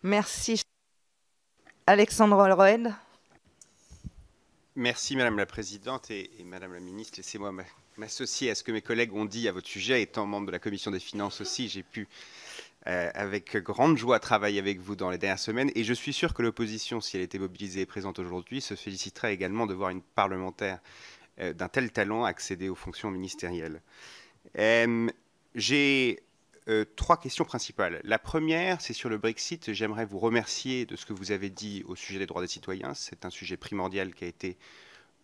Merci. Alexandre Holroyd. Merci Madame la Présidente et Madame la Ministre. Laissez-moi m'associer à ce que mes collègues ont dit à votre sujet. Étant membre de la Commission des Finances aussi, j'ai pu avec grande joie travailler avec vous dans les dernières semaines. Et je suis sûr que l'opposition, si elle était mobilisée et présente aujourd'hui, se féliciterait également de voir une parlementaire d'un tel talent accéder aux fonctions ministérielles. J'ai trois questions principales. La première, c'est sur le Brexit. J'aimerais vous remercier de ce que vous avez dit au sujet des droits des citoyens. C'est un sujet primordial qui a été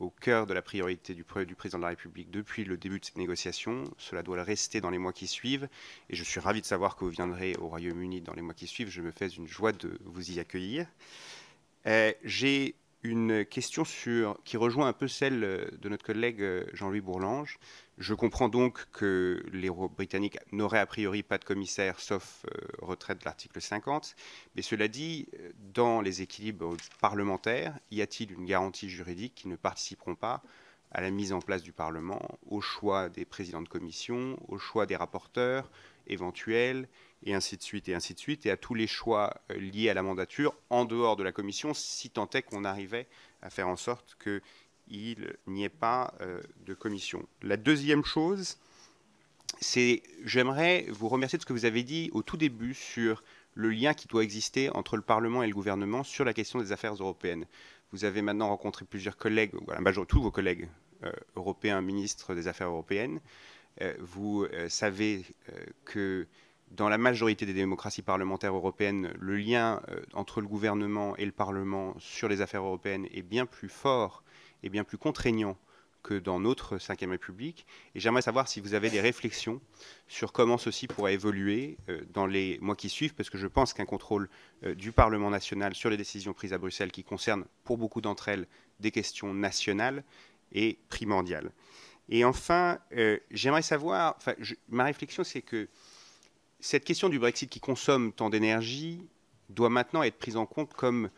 au cœur de la priorité du président de la République depuis le début de cette négociation. Cela doit le rester dans les mois qui suivent. Et je suis ravi de savoir que vous viendrez au Royaume-Uni dans les mois qui suivent. Je me fais une joie de vous y accueillir. J'ai une question qui rejoint un peu celle de notre collègue Jean-Louis Bourlanges. Je comprends donc que les Britanniques n'auraient a priori pas de commissaire, sauf retraite de l'article 50. Mais cela dit, dans les équilibres parlementaires, y a-t-il une garantie juridique qu'ils ne participeront pas à la mise en place du Parlement, au choix des présidents de commission, au choix des rapporteurs éventuels, et ainsi de suite, et à tous les choix liés à la mandature en dehors de la commission, si tant est qu'on arrivait à faire en sorte qu'il n'y ait pas de commission. La deuxième chose, c'est j'aimerais vous remercier de ce que vous avez dit au tout début sur le lien qui doit exister entre le Parlement et le gouvernement sur la question des affaires européennes. Vous avez maintenant rencontré plusieurs collègues, voilà, tous vos collègues européens, ministres des Affaires européennes. Vous savez que dans la majorité des démocraties parlementaires européennes, le lien entre le gouvernement et le Parlement sur les affaires européennes est bien plus fort et bien plus contraignant que dans notre Ve République. Et j'aimerais savoir si vous avez des réflexions sur comment ceci pourrait évoluer dans les mois qui suivent, parce que je pense qu'un contrôle du Parlement national sur les décisions prises à Bruxelles, qui concernent pour beaucoup d'entre elles des questions nationales, est primordial. Et enfin, j'aimerais savoir, ma réflexion, c'est que cette question du Brexit qui consomme tant d'énergie doit maintenant être prise en compte comme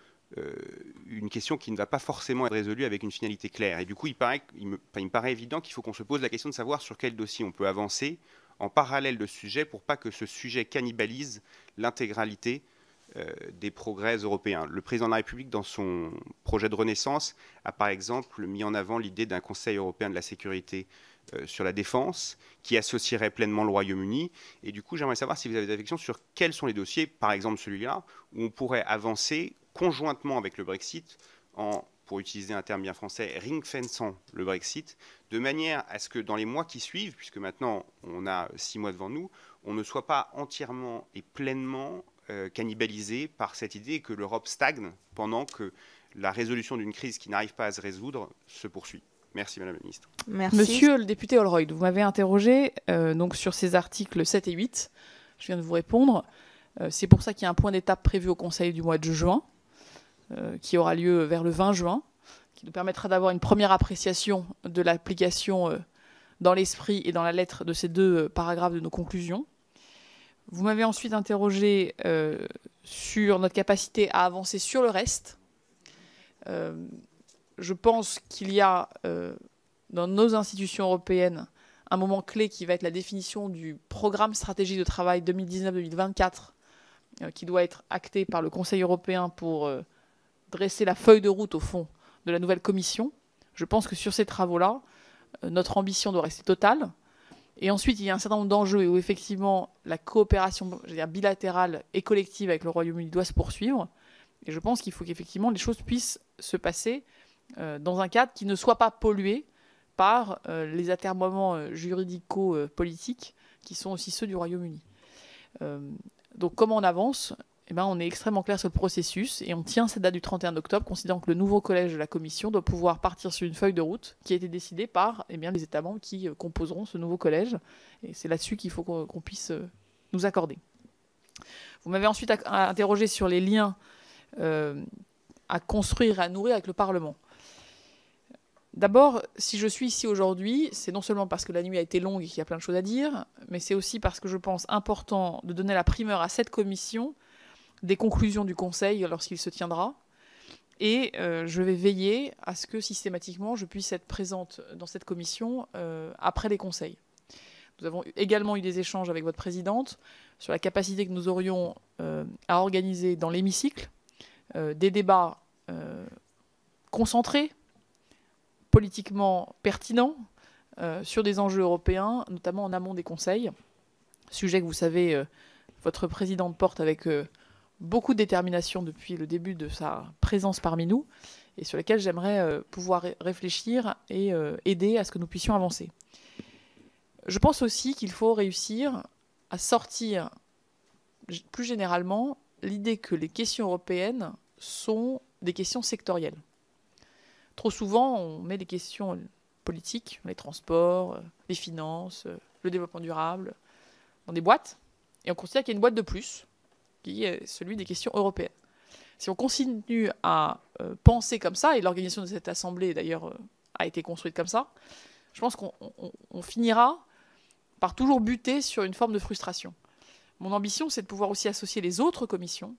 une question qui ne va pas forcément être résolue avec une finalité claire. Et du coup, il me paraît évident qu'il faut qu'on se pose la question de savoir sur quel dossier on peut avancer en parallèle de ce sujet pour pas que ce sujet cannibalise l'intégralité des progrès européens. Le président de la République, dans son projet de renaissance, a par exemple mis en avant l'idée d'un Conseil européen de la sécurité sur la défense, qui associerait pleinement le Royaume-Uni. Et du coup, j'aimerais savoir si vous avez des réflexions sur quels sont les dossiers, par exemple celui-là, où on pourrait avancer conjointement avec le Brexit, pour utiliser un terme bien français, ring-fencant le Brexit, de manière à ce que dans les mois qui suivent, puisque maintenant on a 6 mois devant nous, on ne soit pas entièrement et pleinement cannibalisé par cette idée que l'Europe stagne pendant que la résolution d'une crise qui n'arrive pas à se résoudre se poursuit. Merci Madame la Ministre. Merci. Monsieur le député Holroyd, vous m'avez interrogé donc sur ces articles 7 et 8. Je viens de vous répondre. C'est pour ça qu'il y a un point d'étape prévu au Conseil du mois de juin, qui aura lieu vers le 20 juin, qui nous permettra d'avoir une première appréciation de l'application dans l'esprit et dans la lettre de ces deux paragraphes de nos conclusions. Vous m'avez ensuite interrogé sur notre capacité à avancer sur le reste. Je pense qu'il y a dans nos institutions européennes un moment clé qui va être la définition du programme stratégique de travail 2019-2024 qui doit être acté par le Conseil européen pour dresser la feuille de route au fond de la nouvelle commission. Je pense que sur ces travaux-là, notre ambition doit rester totale. Et ensuite, il y a un certain nombre d'enjeux où effectivement la coopération bilatérale et collective avec le Royaume-Uni doit se poursuivre. Et je pense qu'il faut qu'effectivement les choses puissent se passer dans un cadre qui ne soit pas pollué par les atermoiements juridico-politiques qui sont aussi ceux du Royaume-Uni. Donc comment on avance ? Eh bien, on est extrêmement clair sur le processus et on tient cette date du 31 octobre, considérant que le nouveau collège de la Commission doit pouvoir partir sur une feuille de route qui a été décidée par les États membres qui composeront ce nouveau collège. Et c'est là-dessus qu'il faut qu'on puisse nous accorder. Vous m'avez ensuite interrogé sur les liens à construire et à nourrir avec le Parlement. D'abord, si je suis ici aujourd'hui, c'est non seulement parce que la nuit a été longue et qu'il y a plein de choses à dire, mais c'est aussi parce que je pense important de donner la primeur à cette commission des conclusions du Conseil lorsqu'il se tiendra. Et je vais veiller à ce que systématiquement je puisse être présente dans cette commission après les conseils. Nous avons également eu des échanges avec votre présidente sur la capacité que nous aurions à organiser dans l'hémicycle des débats concentrés, politiquement pertinents, sur des enjeux européens, notamment en amont des conseils. Sujet que vous savez, votre présidente porte avec beaucoup de détermination depuis le début de sa présence parmi nous, et sur lesquels j'aimerais pouvoir réfléchir et aider à ce que nous puissions avancer. Je pense aussi qu'il faut réussir à sortir plus généralement l'idée que les questions européennes sont des questions sectorielles. Trop souvent, on met des questions politiques, les transports, les finances, le développement durable, dans des boîtes, et on considère qu'il y a une boîte de plus, qui est celui des questions européennes. Si on continue à penser comme ça, et l'organisation de cette assemblée d'ailleurs a été construite comme ça, je pense qu'on finira par toujours buter sur une forme de frustration. Mon ambition, c'est de pouvoir aussi associer les autres commissions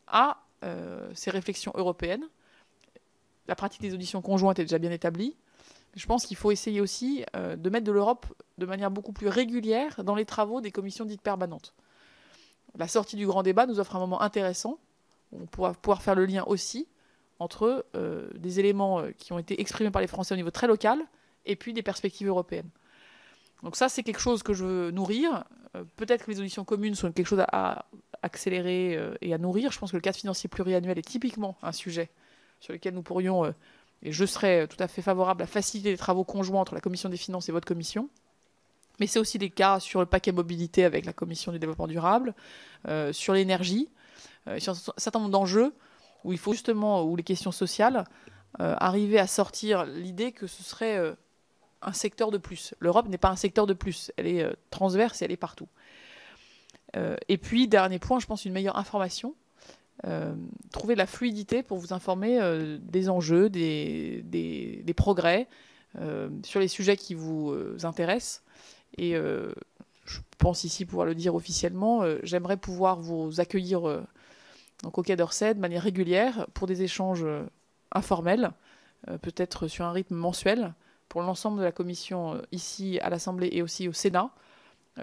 à ces réflexions européennes. La pratique des auditions conjointes est déjà bien établie. Je pense qu'il faut essayer aussi de mettre de l'Europe de manière beaucoup plus régulière dans les travaux des commissions dites permanentes. La sortie du grand débat nous offre un moment intéressant. On pourra pouvoir faire le lien aussi entre des éléments qui ont été exprimés par les Français au niveau très local et puis des perspectives européennes. Donc ça, c'est quelque chose que je veux nourrir. Peut-être que les auditions communes sont quelque chose à accélérer et à nourrir. Je pense que le cadre financier pluriannuel est typiquement un sujet sur lequel nous pourrions, et je serais tout à fait favorable à faciliter les travaux conjoints entre la Commission des finances et votre commission. Mais c'est aussi le cas sur le paquet mobilité avec la Commission du développement durable, sur l'énergie, sur un certain nombre d'enjeux où il faut justement, où les questions sociales, arriver à sortir l'idée que ce serait un secteur de plus. L'Europe n'est pas un secteur de plus, elle est transverse et elle est partout. Et puis, dernier point, je pense une meilleure information. Trouver la fluidité pour vous informer des enjeux, des progrès sur les sujets qui vous intéressent. Et je pense ici pouvoir le dire officiellement, j'aimerais pouvoir vous accueillir donc au Quai d'Orsay de manière régulière pour des échanges informels, peut-être sur un rythme mensuel, pour l'ensemble de la commission ici à l'Assemblée et aussi au Sénat,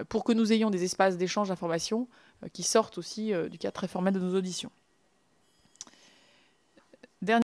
pour que nous ayons des espaces d'échange d'informations qui sortent aussi du cadre très formel de nos auditions.